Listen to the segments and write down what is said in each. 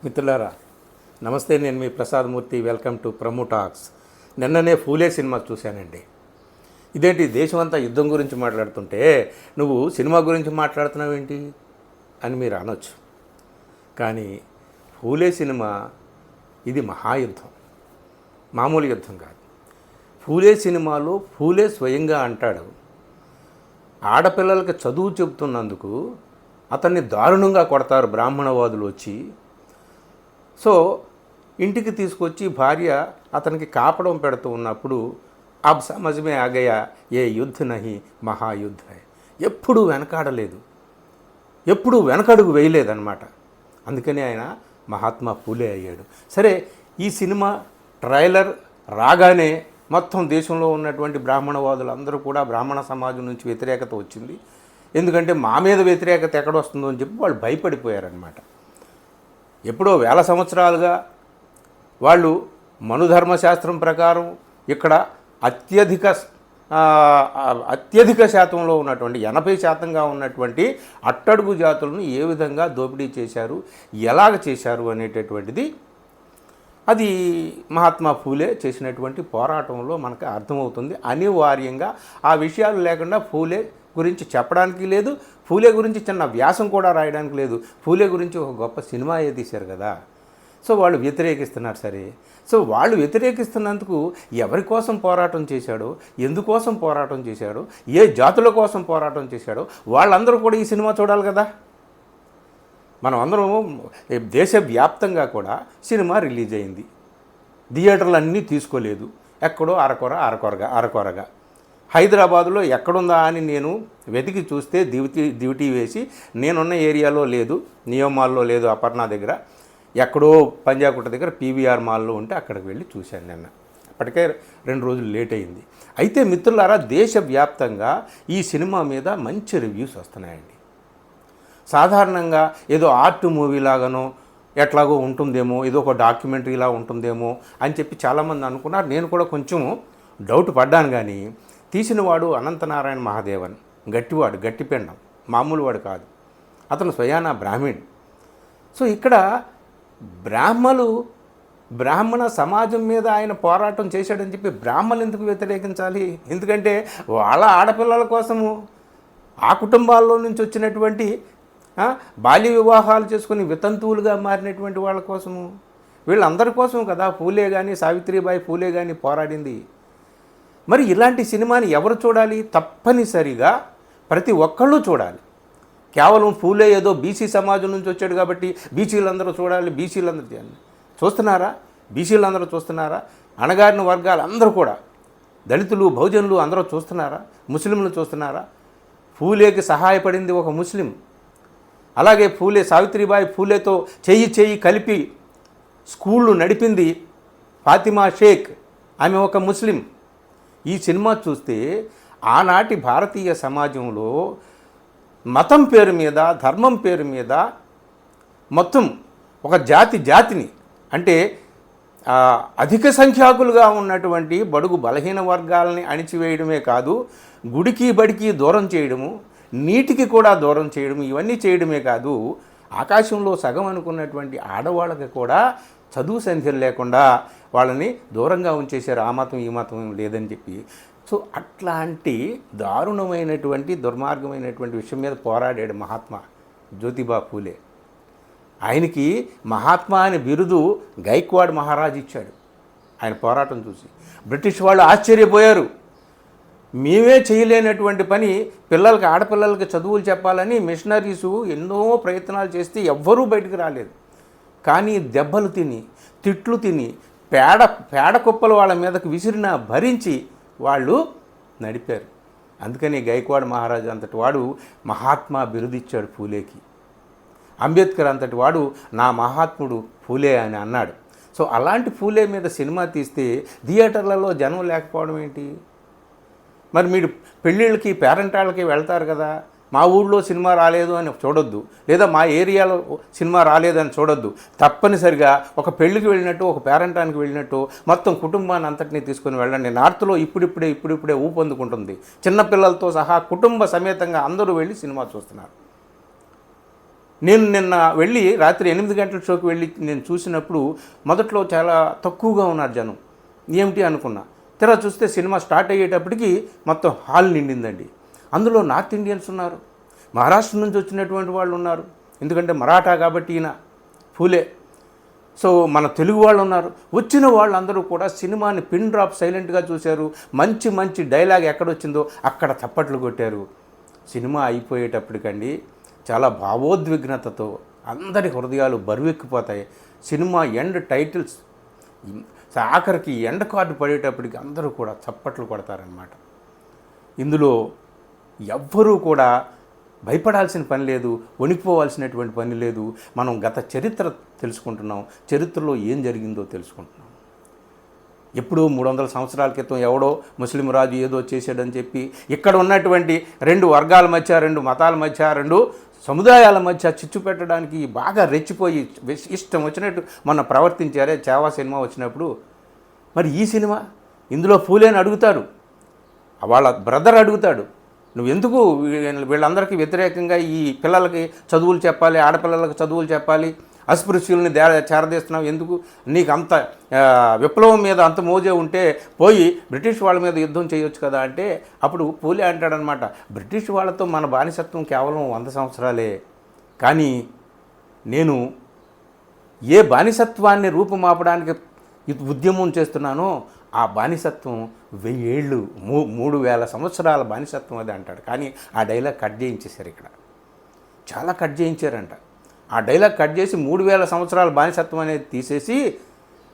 మిత్రులారా నమస్తే, నేను మీ Prasad Murthy. Welcome to promo talks. నిన్ననే ఫూలే సినిమా చూశానండి. ఇదేంటి దేశమంతా యుద్ధం గురించి మాట్లాడుతుంటే నువ్వు సినిమా గురించి మాట్లాడుతున్నావు ఏంటి అని మీరు అనొచ్చు. కానీ ఫూలే సినిమా ఇది మహాయుద్ధం, మామూలు యుద్ధం కాదు. ఫూలే సినిమాలో ఫూలే స్వయంగా అంటాడు, ఆడపిల్లలకి చదువు చెబుతున్నందుకు అతన్ని దారుణంగా కొడతారు బ్రాహ్మణవాదులు వచ్చి. సో ఇంటికి తీసుకొచ్చి భార్య అతనికి కాపడం పెడుతూ ఉన్నప్పుడు అబ్ సమజ్మే ఆగయా ఏ యుద్ధ నహి మహాయుద్ధ. ఎప్పుడూ వెనకాడలేదు, ఎప్పుడూ వెనకడుగు వేయలేదన్నమాట. అందుకని ఆయన మహాత్మా ఫూలే అయ్యాడు. సరే, ఈ సినిమా ట్రైలర్ రాగానే మొత్తం దేశంలో ఉన్నటువంటి బ్రాహ్మణవాదులు అందరూ కూడా బ్రాహ్మణ సమాజం నుంచి వ్యతిరేకత వచ్చింది. ఎందుకంటే మా మీద వ్యతిరేకత ఎక్కడొస్తుందో అని చెప్పి వాళ్ళు భయపడిపోయారనమాట. ఎప్పుడో వేల సంవత్సరాలుగా వాళ్ళు మనుధర్మశాస్త్రం ప్రకారం ఇక్కడ అత్యధిక శాతంలో ఉన్నటువంటి 80% ఉన్నటువంటి అట్టడుగు జాతులను ఏ విధంగా దోపిడీ చేశారు, ఎలాగ చేశారు అనేటటువంటిది అది మహాత్మా ఫూలే చేసినటువంటి పోరాటంలో మనకు అర్థమవుతుంది. అనివార్యంగా ఆ విషయాలు లేకుండా ఫూలే గురించి చెప్పడానికి లేదు, ఫూలే గురించి చిన్న వ్యాసం కూడా రాయడానికి లేదు. ఫూలే గురించి ఒక గొప్ప సినిమా తీశారు కదా. సో వాళ్ళు వ్యతిరేకిస్తున్నారు. సరే, సో వాళ్ళు వ్యతిరేకిస్తున్నందుకు ఎవరి కోసం పోరాటం చేశాడో, ఎందుకోసం పోరాటం చేశాడో, ఏ జాతుల కోసం పోరాటం చేశాడో వాళ్ళందరూ కూడా ఈ సినిమా చూడాలి కదా. మనం అందరం దేశవ్యాప్తంగా కూడా సినిమా రిలీజ్ అయింది. థియేటర్లు అన్నీ తీసుకోలేదు, ఎక్కడో అరకొరగా. హైదరాబాదులో ఎక్కడుందా అని నేను వెతికి చూస్తే డ్యూటీ వేసి నేనున్న ఏరియాలో లేదు, నియమాల్లో లేదు, అపర్ణ దగ్గర ఎక్కడో పంజాగుట్ట దగ్గర పీవీఆర్ మాల్లో ఉంటే అక్కడికి వెళ్ళి చూశాను నిన్న. అప్పటికే 2 రోజులు లేట్ అయింది. అయితే మిత్రులారా, దేశవ్యాప్తంగా ఈ సినిమా మీద మంచి రివ్యూస్ వస్తున్నాయండి. సాధారణంగా ఏదో ఆర్ట్ మూవీ లాగానో ఎట్లాగో ఉంటుందేమో, ఏదో ఒక డాక్యుమెంటరీలా ఉంటుందేమో అని చెప్పి చాలామంది అనుకున్నారు. నేను కూడా కొంచెం డౌట్ పడ్డాను. కానీ తీసినవాడు అనంతనారాయణ మహాదేవన్, గట్టివాడు, గట్టిపెండం, మామూలు వాడు కాదు. అతను స్వయానా బ్రాహ్మణ్. సో ఇక్కడ బ్రాహ్మణ సమాజం మీద ఆయన పోరాటం చేశాడని చెప్పి బ్రాహ్మణులు ఎందుకు వ్యతిరేకించాలి? ఎందుకంటే వాళ్ళ ఆడపిల్లల కోసము, ఆ కుటుంబాల్లో నుంచి వచ్చినటువంటి బాల్య వివాహాలు చేసుకుని వితంతువులుగా మారినటువంటి వాళ్ళ కోసము, వీళ్ళందరి కోసం కదా ఫూలే కానీ, సావిత్రిబాయి ఫూలే కానీ పోరాడింది. మరి ఇలాంటి సినిమాని ఎవరు చూడాలి? తప్పనిసరిగా ప్రతి ఒక్కళ్ళు చూడాలి. కేవలం ఫూలే ఏదో బీసీ సమాజం నుంచి వచ్చాడు కాబట్టి బీసీలందరూ చూడాలి, బీసీలందరూ చేయాలి. చూస్తున్నారా? బీసీలందరూ చూస్తున్నారా? అణగారిన వర్గాలు అందరూ కూడా, దళితులు, బహుజనులు అందరూ చూస్తున్నారా? ముస్లింలు చూస్తున్నారా? ఫూలేకి సహాయపడింది ఒక ముస్లిం. అలాగే సావిత్రిబాయి ఫూలేతో చెయ్యి కలిపి స్కూళ్ళు నడిపింది ఫాతిమా షేక్, ఆమె ఒక ముస్లిం. ఈ సినిమా చూస్తే ఆనాటి భారతీయ సమాజంలో మతం పేరు మీద, ధర్మం పేరు మీద మొత్తం ఒక జాతిని అంటే అధిక సంఖ్యాకులుగా ఉన్నటువంటి బడుగు బలహీన వర్గాలని అణిచివేయడమే కాదు, గుడికి బడికి దూరం చేయడము, నీటికి కూడా దూరం చేయడము, ఇవన్నీ చేయడమే కాదు, ఆకాశంలో సగం అనుకున్నటువంటి ఆడవాళ్ళకి కూడా చదువు సంధ్యలు లేకుండా వాళ్ళని దూరంగా ఉంచేశారు. ఆ మతం ఈ మతం లేదని చెప్పి. సో అట్లాంటి దారుణమైనటువంటి దుర్మార్గమైనటువంటి విషయం మీద పోరాడాడు మహాత్మా జ్యోతిబా ఫూలే. ఆయనకి మహాత్మా అనే బిరుదు గైక్వాడ్ మహారాజ్ ఇచ్చాడు ఆయన పోరాటం చూసి. బ్రిటిష్ వాళ్ళు ఆశ్చర్యపోయారు. మేమే చేయలేనటువంటి పని ఆడపిల్లలకి చదువులు చెప్పాలని మిషనరీసు ఎన్నో ప్రయత్నాలు చేస్తే ఎవ్వరూ బయటకు రాలేదు. కానీ దెబ్బలు తిని, తిట్లు తిని, పేడ కుప్పలు వాళ్ళ మీదకు విసిరినా భరించి వాళ్ళు నడిపారు. అందుకని గైక్వాడ్ మహారాజు అంతటి వాడు మహాత్మా బిరుదిచ్చాడు ఫూలేకి. అంబేద్కర్ అంతటి వాడు నా మహాత్ముడు ఫూలే అని అన్నాడు. సో అలాంటి ఫూలే మీద సినిమా తీస్తే థియేటర్లలో జనం లేకపోవడం ఏంటి? మరి మీరు పెళ్ళిళ్ళకి, పేరెంటాళ్ళకి వెళ్తారు కదా. మా ఊళ్ళో సినిమా రాలేదు అని చూడొద్దు, లేదా మా ఏరియాలో సినిమా రాలేదని చూడొద్దు. తప్పనిసరిగా ఒక పెళ్ళికి వెళ్ళినట్టు, ఒక పేరెంటానికి వెళ్ళినట్టు మొత్తం కుటుంబాన్ని అంతటినీ తీసుకొని వెళ్ళండి. నార్త్లో ఇప్పుడిప్పుడే ఊపందుకుంటుంది. చిన్నపిల్లలతో సహా కుటుంబ సమేతంగా అందరూ వెళ్ళి సినిమా చూస్తున్నారు. నేను నిన్న వెళ్ళి రాత్రి 8 గంటల షోకి వెళ్ళి నేను చూసినప్పుడు మొదట్లో చాలా తక్కువగా ఉన్నారు జనం. ఏమిటి అనుకున్నా, తెర చూస్తే సినిమా స్టార్ట్ అయ్యేటప్పటికి మొత్తం హాల్ నిండిందండి. అందులో నార్త్ ఇండియన్స్ ఉన్నారు, మహారాష్ట్ర నుంచి వచ్చినటువంటి వాళ్ళు ఉన్నారు, ఎందుకంటే మరాఠా కాబట్టి ఈయన ఫూలే. సో మన తెలుగు వాళ్ళు ఉన్నారు. వచ్చిన వాళ్ళందరూ కూడా సినిమాని పిన్ డ్రాప్ సైలెంట్గా చూశారు. మంచి మంచి డైలాగ్ ఎక్కడొచ్చిందో అక్కడ చప్పట్లు కొట్టారు. సినిమా అయిపోయేటప్పటికండి చాలా భావోద్విగ్నతతో అందరి హృదయాలు బరువెక్కిపోతాయి. సినిమా ఎండ్ టైటిల్స్ ఆఖరికి ఎండ్ కార్డు పడేటప్పటికి అందరూ కూడా చప్పట్లు కొడతారనమాట. ఇందులో ఎవ్వరూ కూడా భయపడాల్సిన పని లేదు, వణికిపోవాల్సినటువంటి పని లేదు. మనం గత చరిత్ర తెలుసుకుంటున్నాం, చరిత్రలో ఏం జరిగిందో తెలుసుకుంటున్నాం. ఎప్పుడూ 300 సంవత్సరాల క్రితం ఎవడో ముస్లిం రాజు ఏదో చేశాడని చెప్పి ఇక్కడ ఉన్నటువంటి 2 వర్గాల మధ్య, 2 మతాల మధ్య, 2 సముదాయాల మధ్య చిచ్చు పెట్టడానికి బాగా రెచ్చిపోయి ఇష్టం వచ్చినట్టు మొన్న ప్రవర్తించారే చావా సినిమా వచ్చినప్పుడు. మరి ఈ సినిమా ఇందులో ఫూలేని అడుగుతారు, వాళ్ళ బ్రదర్ అడుగుతాడు, నువ్వు ఎందుకు వీళ్ళందరికీ వ్యతిరేకంగా ఈ పిల్లలకి చదువులు చెప్పాలి, ఆడపిల్లలకు చదువులు చెప్పాలి, అస్పృశ్యుల్ని చేరదీస్తున్నావు ఎందుకు? నీకు అంత విప్లవం మీద అంత మోజే ఉంటే పోయి బ్రిటిష్ వాళ్ళ మీద యుద్ధం చేయొచ్చు కదా అంటే అప్పుడు పూలే అంటాడనమాట, బ్రిటిష్ వాళ్ళతో మన బానిసత్వం కేవలం 100 సంవత్సరాలే, కానీ నేను ఏ బానిసత్వాన్ని రూపుమాపడానికి ఉద్యమం చేస్తున్నానో ఆ బానిసత్వం 1000 ఏళ్ళు 3000 సంవత్సరాల బానిసత్వం అది అంటాడు. కానీ ఆ డైలాగ్ కట్ చేయించేశారు, ఇక్కడ చాలా కట్ చేయించారంట. ఆ డైలాగ్ కట్ చేసి 3000 సంవత్సరాల బానిసత్వం అనేది తీసేసి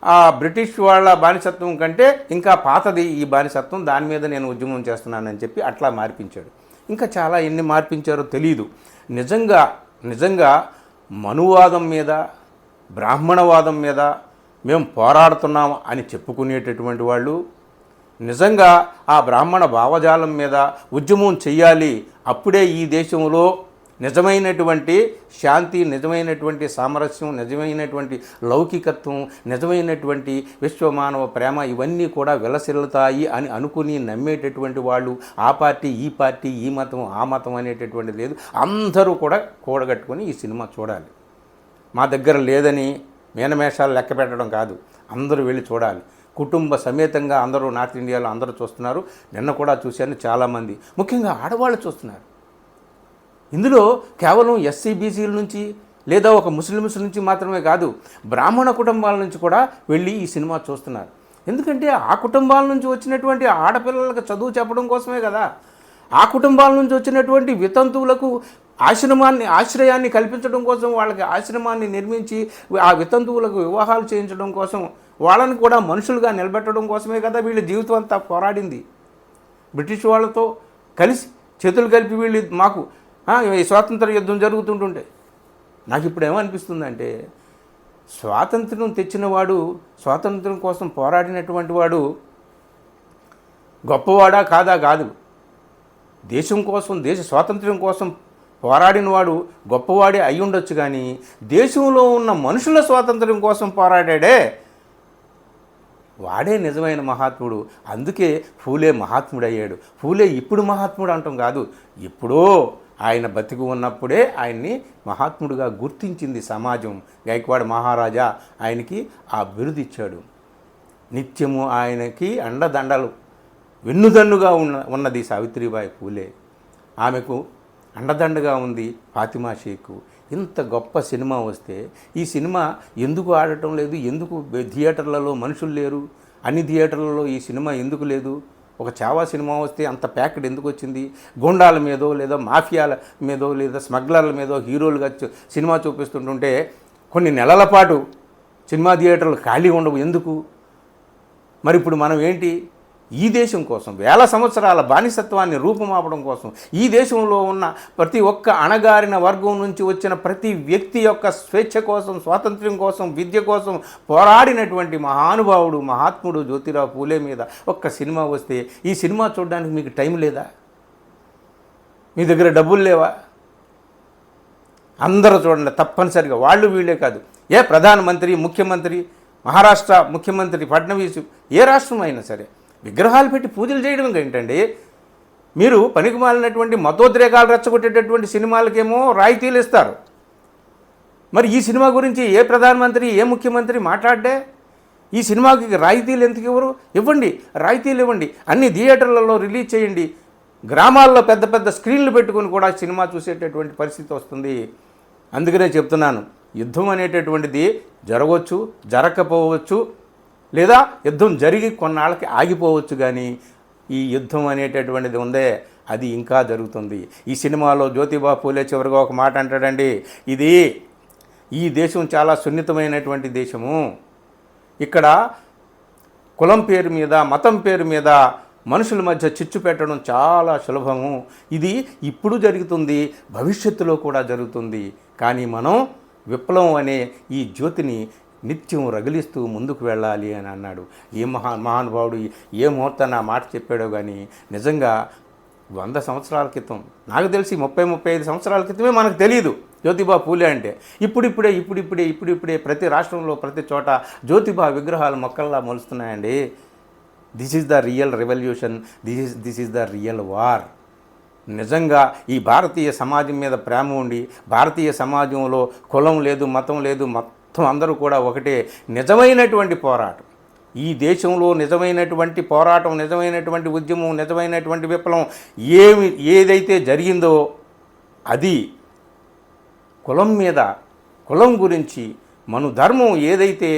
ఆ బ్రిటిష్ వాళ్ళ బానిసత్వం కంటే ఇంకా పాతది ఈ బానిసత్వం, దాని మీద నేను ఉద్యమం చేస్తున్నానని చెప్పి అట్లా మార్పించాడు. ఇంకా చాలా ఎన్ని మార్పించారో తెలియదు. నిజంగా మనువాదం మీద, బ్రాహ్మణవాదం మీద మేము పోరాడుతున్నాం అని చెప్పుకునేటటువంటి వాళ్ళు నిజంగా ఆ బ్రాహ్మణ భావజాలం మీద ఉద్యమం చెయ్యాలి. అప్పుడే ఈ దేశంలో నిజమైనటువంటి శాంతి, నిజమైనటువంటి సామరస్యం, నిజమైనటువంటి లౌకికత్వం, నిజమైనటువంటి విశ్వమానవ ప్రేమ ఇవన్నీ కూడా విలసిల్లుతాయి అని అనుకుని నమ్మేటటువంటి వాళ్ళు ఆ పార్టీ, ఈ పార్టీ, ఈ మతం, ఆ మతం అనేటటువంటి లేదు. అందరూ కూడా కూడగట్టుకొని ఈ సినిమా చూడాలి. మా దగ్గర లేదని మేనమేషాలు లెక్క పెట్టడం కాదు, అందరూ వెళ్ళి చూడాలి. కుటుంబ సమేతంగా అందరూ నార్త్ ఇండియాలో అందరూ చూస్తున్నారు. నిన్న కూడా చూశాను, చాలామంది ముఖ్యంగా ఆడవాళ్ళు చూస్తున్నారు. ఇందులో కేవలం ఎస్సీ బీసీల నుంచి లేదా ఒక ముస్లిమ్స్ నుంచి మాత్రమే కాదు, బ్రాహ్మణ కుటుంబాల నుంచి కూడా వెళ్ళి ఈ సినిమా చూస్తున్నారు. ఎందుకంటే ఆ కుటుంబాల నుంచి వచ్చినటువంటి ఆడపిల్లలకు చదువు చెప్పడం కోసమే కదా, ఆ కుటుంబాల నుంచి వచ్చినటువంటి వితంతువులకు ఆశ్రయాన్ని కల్పించడం కోసం, వాళ్ళకి ఆశ్రమాన్ని నిర్మించి ఆ వితంతువులకు వివాహాలు చేయించడం కోసం, వాళ్ళని కూడా మనుషులుగా నిలబెట్టడం కోసమే కదా వీళ్ళ జీవితం అంతా పోరాడింది. బ్రిటిష్ వాళ్ళతో కలిసి చేతులు కలిపి వీళ్ళు మాకు ఈ స్వాతంత్ర యుద్ధం జరుగుతుంటుంటే నాకు ఇప్పుడు ఏమనిపిస్తుందంటే, స్వాతంత్రం తెచ్చినవాడు, స్వాతంత్రం కోసం పోరాడినటువంటి వాడు గొప్పవాడా కాదా కాదు, దేశం కోసం, దేశ స్వాతంత్ర్యం కోసం పోరాడినవాడు గొప్పవాడే అయి ఉండొచ్చు. కానీ దేశంలో ఉన్న మనుషుల స్వాతంత్ర్యం కోసం పోరాడాడే వాడే నిజమైన మహాత్ముడు. అందుకే ఫూలే మహాత్ముడు అయ్యాడు. ఫూలే ఇప్పుడు మహాత్ముడు అంటాం కాదు, ఎప్పుడో ఆయన బతికి ఉన్నప్పుడే ఆయన్ని మహాత్ముడిగా గుర్తించింది సమాజం. గైక్వాడ మహారాజా ఆయనకి ఆ బిరుదు ఇచ్చాడు. నిత్యము ఆయనకి అండదండలు వెన్నుదన్నుగా ఉన్నది సావిత్రిబాయి ఫూలే. ఆమెకు అండదండగా ఉంది ఫాతిమా షేక్. ఇంత గొప్ప సినిమా వస్తే ఈ సినిమా ఎందుకు ఆడటం లేదు? ఎందుకు థియేటర్లలో మనుషులు లేరు? అన్ని థియేటర్లలో ఈ సినిమా ఎందుకు లేదు? ఒక చావా సినిమా వస్తే అంత ప్యాకెడ్ ఎందుకు వచ్చింది? గోండాల మీదో లేదా మాఫియాల మీదో లేదా స్మగ్లర్ల మీదో హీరోలుగా సినిమా చూపిస్తుంటుంటే కొన్ని నెలల పాటు సినిమా థియేటర్లు ఖాళీ ఉండవు ఎందుకు? మరి ఇప్పుడు మనం ఏంటి? ఈ దేశం కోసం, 1000 సంవత్సరాల బానిసత్వాన్ని రూపుమాపడం కోసం, ఈ దేశంలో ఉన్న ప్రతి ఒక్క అణగారిన వర్గం నుంచి వచ్చిన ప్రతి వ్యక్తి యొక్క స్వేచ్ఛ కోసం, స్వాతంత్ర్యం కోసం, విద్య కోసం పోరాడినటువంటి మహానుభావుడు, మహాత్ముడు జ్యోతిరావు పూలే మీద ఒక్క సినిమా వస్తే ఈ సినిమా చూడడానికి మీకు టైం లేదా? మీ దగ్గర డబ్బులు లేవా? అందరూ చూడండి తప్పనిసరిగా, వాళ్ళు వీళ్ళే కాదు, ఏ ప్రధానమంత్రి, ముఖ్యమంత్రి, మహారాష్ట్ర ముఖ్యమంత్రి ఫడ్నవీస్, ఏ రాష్ట్రం అయినా సరే విగ్రహాలు పెట్టి పూజలు చేయడం ఏంటండి? మీరు పనికి మాలినటువంటి మతోద్రేకాలు రెచ్చగొట్టేటటువంటి సినిమాలకేమో రాయితీలు ఇస్తారు, మరి ఈ సినిమా గురించి ఏ ప్రధానమంత్రి ఏ ముఖ్యమంత్రి మాట్లాడే? ఈ సినిమాకి రాయితీలు ఎందుకు ఇవ్వరు? ఇవ్వండి, రాయితీలు ఇవ్వండి, అన్ని థియేటర్లలో రిలీజ్ చేయండి, గ్రామాల్లో పెద్ద పెద్ద స్క్రీన్లు పెట్టుకొని కూడా సినిమా చూసేటటువంటి పరిస్థితి వస్తుంది. అందుకనే చెప్తున్నాను, యుద్ధం అనేటటువంటిది జరగవచ్చు, జరగకపోవచ్చు, లేదా యుద్ధం జరిగి కొన్నాళ్ళకి ఆగిపోవచ్చు. కానీ ఈ యుద్ధం అనేటటువంటిది ఉందే, అది ఇంకా జరుగుతుంది. ఈ సినిమాలో జ్యోతిబా పూలే చివరిగా ఒక మాట అంటాడండి, ఈ దేశం చాలా సున్నితమైనటువంటి దేశము, ఇక్కడ కులం పేరు మీద మతం పేరు మీద మనుషుల మధ్య చిచ్చు పెట్టడం చాలా సులభము, ఇది ఇప్పుడు జరుగుతుంది, భవిష్యత్తులో కూడా జరుగుతుంది. కానీ మనం విప్లవం అనే ఈ జ్యోతిని నిత్యం రగిలిస్తూ ముందుకు వెళ్ళాలి అని అన్నాడు. ఏ మహానుభావుడు ఏ ముహూర్తాన్ని ఆ మాట చెప్పాడో కానీ నిజంగా 100 సంవత్సరాల క్రితం, నాకు తెలిసి 30-35 సంవత్సరాల క్రితమే మనకు తెలియదు జ్యోతిబా పూలే అంటే. ఇప్పుడిప్పుడే ప్రతి రాష్ట్రంలో ప్రతి చోట జ్యోతిబా విగ్రహాలు మొక్కల్లా మొలుస్తున్నాయండి. This is the real revolution, this is the real war. నిజంగా ఈ భారతీయ సమాజం మీద ప్రేమ ఉండి, భారతీయ సమాజంలో కులం లేదు, మతం లేదు, మొత్తం అందరూ కూడా ఒకటే, నిజమైనటువంటి పోరాటం, ఈ దేశంలో నిజమైనటువంటి పోరాటం, నిజమైనటువంటి ఉద్యమం, నిజమైనటువంటి విప్లవం ఏదైతే జరిగిందో అది కులం మీద, కులం గురించి, మనుధర్మం ఏదైతే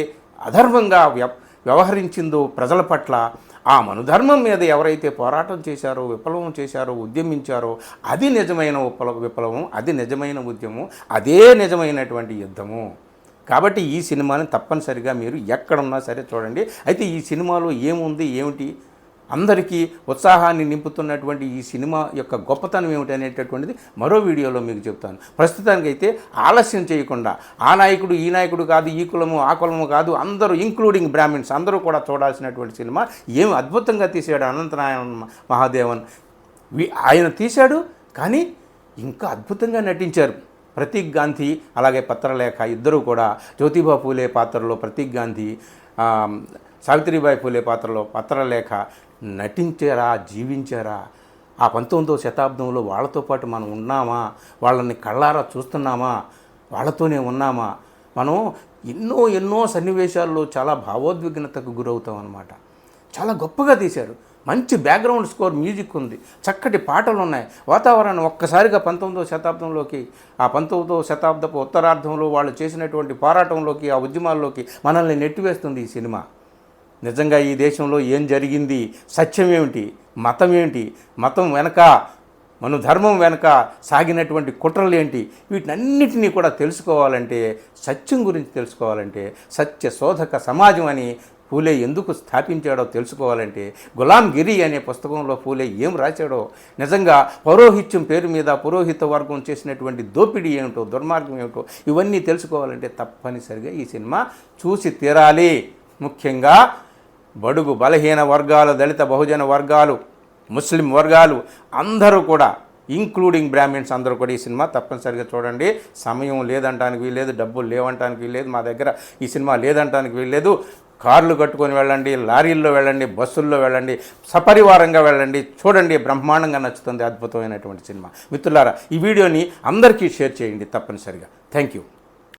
అధర్మంగా వ్యవహరించిందో ప్రజల పట్ల, ఆ మనుధర్మం మీద ఎవరైతే పోరాటం చేశారో, విప్లవం చేశారో, ఉద్యమించారో, అది నిజమైన విప్లవం, అది నిజమైన ఉద్యమం, అదే నిజమైనటువంటి యుద్ధము. కాబట్టి ఈ సినిమాని తప్పనిసరిగా మీరు ఎక్కడున్నా సరే చూడండి. అయితే ఈ సినిమాలో ఏముంది, ఏమిటి, అందరికీ ఉత్సాహాన్ని నింపుతున్నటువంటి ఈ సినిమా యొక్క గొప్పతనం ఏమిటి అనేటటువంటిది మరో వీడియోలో మీకు చెప్తాను. ప్రస్తుతానికైతే ఆలస్యం చేయకుండా, ఆ నాయకుడు ఈ నాయకుడు కాదు, ఈ కులము ఆ కులము కాదు, అందరూ ఇంక్లూడింగ్ బ్రాహ్మిన్స్ అందరూ కూడా చూడాల్సినటువంటి సినిమా. ఏమి అద్భుతంగా తీశాడు అనంతనారాయణ మహాదేవన్. ఆయన తీశాడు, కానీ ఇంకా అద్భుతంగా నటించారు ప్రతీక్ గాంధీ అలాగే పత్రలేఖ ఇద్దరూ కూడా. జ్యోతిబా పూలే పాత్రలో ప్రతీక్ గాంధీ, సావిత్రిబాయి పూలే పాత్రలో పత్రలేఖ నటించారా, జీవించారా. ఆ 19వ శతాబ్దంలో వాళ్ళతో పాటు మనం ఉన్నామా, వాళ్ళని కళ్ళారా చూస్తున్నామా, వాళ్ళతోనే ఉన్నామా. మనం ఎన్నో సన్నివేశాల్లో చాలా భావోద్విగ్నతకు గురవుతాం అన్నమాట. చాలా గొప్పగా తీశారు, మంచి బ్యాక్గ్రౌండ్ స్కోర్, మ్యూజిక్ ఉంది, చక్కటి పాటలు ఉన్నాయి, వాతావరణం ఒక్కసారిగా 19వ శతాబ్దంలోకి, ఆ 19వ శతాబ్దపు ఉత్తరార్ధంలో వాళ్ళు చేసినటువంటి పోరాటంలోకి, ఆ ఉద్యమాల్లోకి మనల్ని నెట్టివేస్తుంది ఈ సినిమా. నిజంగా ఈ దేశంలో ఏం జరిగింది, సత్యం ఏమిటి, మతం ఏమిటి, మతం వెనక, మనుధర్మం వెనక సాగినటువంటి కుట్రలు ఏంటి, వీటినన్నిటినీ కూడా తెలుసుకోవాలంటే, సత్యం గురించి తెలుసుకోవాలంటే, సత్య శోధక సమాజం అని పూలే ఎందుకు స్థాపించాడో తెలుసుకోవాలంటే, గులాంగిరి అనే పుస్తకంలో పూలే ఏం రాశాడో, నిజంగా పౌరోహిత్యం పేరు మీద పురోహిత వర్గం చేసినటువంటి దోపిడీ ఏమిటో, దుర్మార్గం ఏమిటో, ఇవన్నీ తెలుసుకోవాలంటే తప్పనిసరిగా ఈ సినిమా చూసి తీరాలి. ముఖ్యంగా బడుగు బలహీన వర్గాలు, దళిత బహుజన వర్గాలు, ముస్లిం వర్గాలు అందరూ కూడా, ఇంక్లూడింగ్ బ్రాహ్మిన్స్ అందరూ కూడా ఈ సినిమా తప్పనిసరిగా చూడండి. సమయం లేదంటానికి వీల్లేదు, డబ్బులు లేవంటానికి వీల్లేదు, మా దగ్గర ఈ సినిమా లేదంటానికి వీల్లేదు. కార్లు కట్టుకొని వెళ్ళండి, లారీల్లో వెళ్ళండి, బస్సుల్లో వెళ్ళండి, సపరివారంగా వెళ్ళండి, చూడండి, బ్రహ్మాండంగా నచ్చుతుంది, అద్భుతమైనటువంటి సినిమా. మిత్రులారా, ఈ వీడియోని అందరికీ షేర్ చేయండి తప్పనిసరిగా. Thank you.